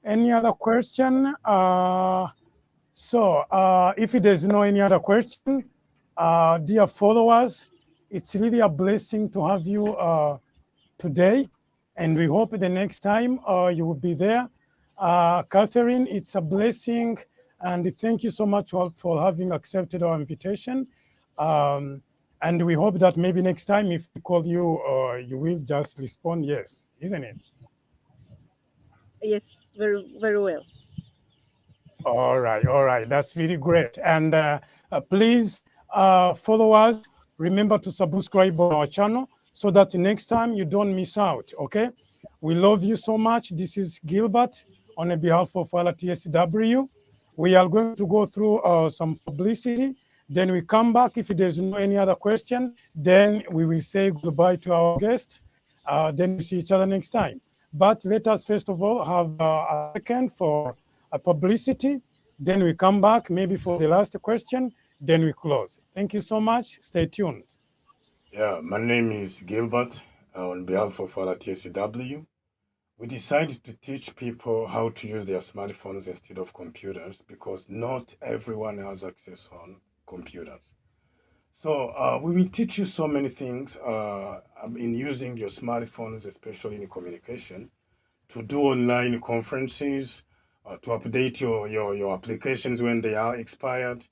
Speaker 1: any other question? If there's no any other question, dear followers, it's really a blessing to have you today, and we hope the next time you will be there. Catherine, it's a blessing, and thank you so much for having accepted our invitation. And we hope that maybe next time if we call you, you will just respond yes, isn't it?
Speaker 2: Yes, very, very well.
Speaker 1: All right. That's really great. And please follow us. Remember to subscribe on our channel so that next time you don't miss out. Okay. We love you so much. This is Gilbert on behalf of RTSW. We are going to go through some publicity. Then we come back. If there's no any other question, then we will say goodbye to our guest. Then we see each other next time. But let us first of all have a second for a publicity. Then we come back maybe for the last question. Then we close. Thank you so much. Stay tuned.
Speaker 4: Yeah, my name is Gilbert on behalf of RTSW. We decided to teach people how to use their smartphones instead of computers because not everyone has access on computers. So we will teach you so many things in using your smartphones, especially in communication, to do online conferences, to update your applications when they are expired.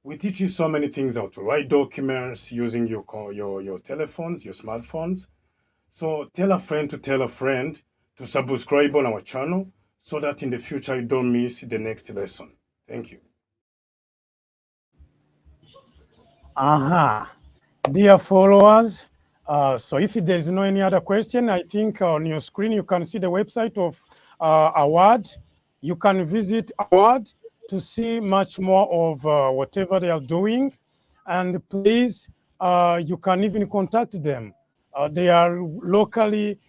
Speaker 4: We teach you so many things how to write documents using your telephones, your smartphones. So tell a friend to tell a friend to subscribe on our channel so that in the future you don't miss the next lesson. Thank you.
Speaker 1: Aha. Dear followers, so if there's no any other question, I think on your screen you can see the website of Award. You can visit Award to see much more of whatever they are doing. And please, you can even contact them. They are locally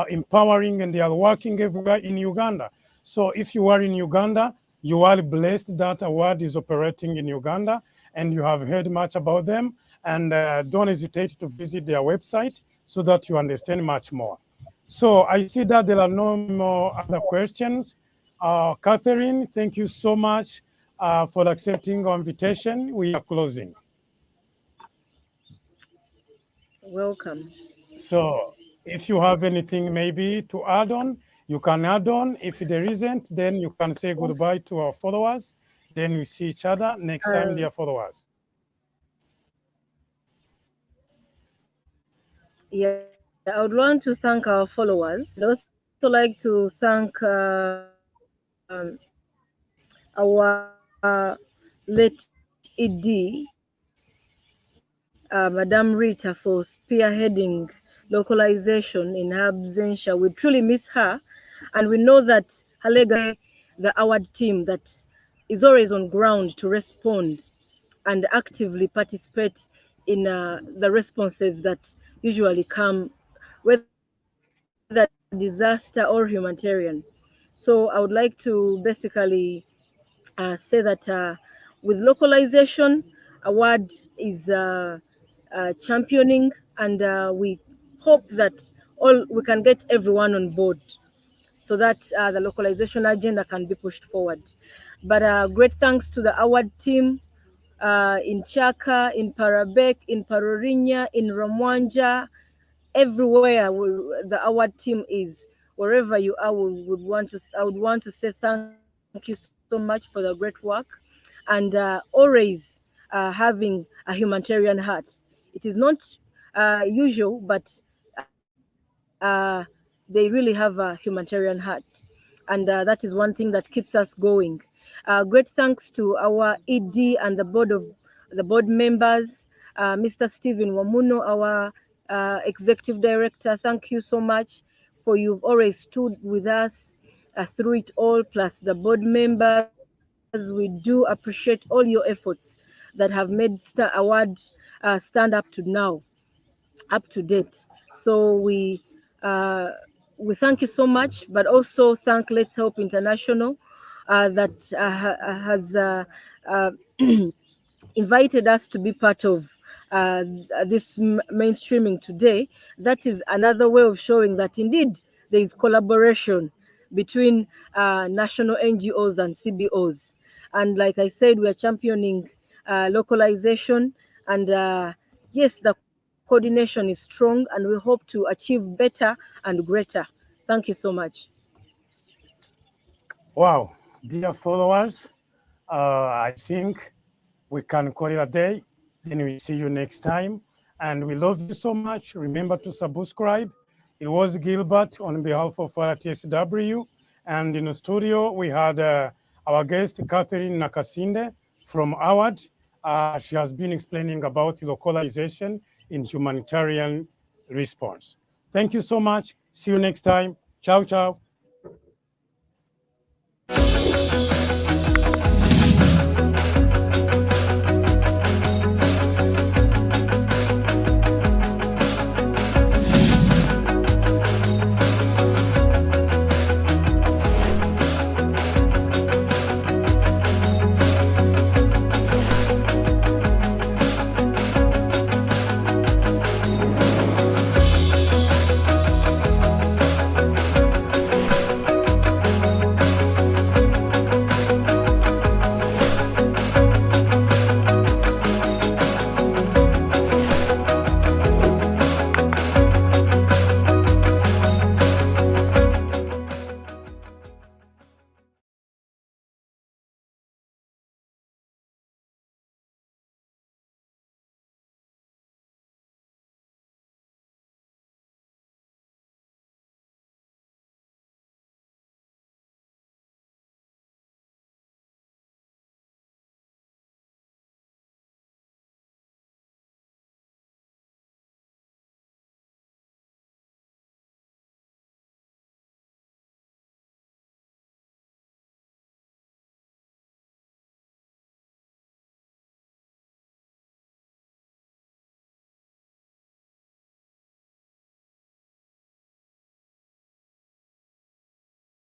Speaker 1: empowering and they are working everywhere in Uganda. So if you are in Uganda, you are blessed that Award is operating in Uganda and you have heard much about them. And don't hesitate to visit their website so that you understand much more. So I see that there are no more other questions. Catherine, thank you so much for accepting our invitation. We are closing.
Speaker 2: Welcome.
Speaker 1: So if you have anything maybe to add on, you can add on. If there isn't, then you can say goodbye to our followers. Then we see each other next time, dear followers.
Speaker 2: Yeah, I would want to thank our followers. I'd also like to thank our late ED, Madame Rita, for spearheading localization in her absentia. We truly miss her, and we know that her legacy, the award team that is always on ground to respond and actively participate in the responses that usually come, whether disaster or humanitarian. So I would like to basically say that with localization, award is championing, and we hope that all we can get everyone on board so that the localization agenda can be pushed forward. But great thanks to the award team in Chaka, in Parabek, in Parorinya, in Ramwanja, everywhere the award team is, wherever you are, I would want to say thank you so much for the great work, and always having a humanitarian heart. It is not usual, but they really have a humanitarian heart, and that is one thing that keeps us going. Great thanks to our ED and the board members, Mr. Stephen Wamuno, our executive director. Thank you so much for you've always stood with us through it all. Plus the board members, we do appreciate all your efforts that have made Star Award stand up to now, up to date. So uh, we thank you so much, but also thank Let's Help International that has invited us to be part of this mainstreaming today. That is another way of showing that indeed there is collaboration between national NGOs and CBOs. And like I said, we are championing localization, and yes, the coordination is strong, and we hope to achieve better and greater. Thank you so much.
Speaker 1: Wow, dear followers, I think we can call it a day. Then we see you next time. And we love you so much. Remember to subscribe. It was Gilbert on behalf of RTSW. And in the studio, we had our guest, Catherine Nakasinde from AWAD. She has been explaining about localization in humanitarian response. Thank you so much. See you next time. Ciao, ciao.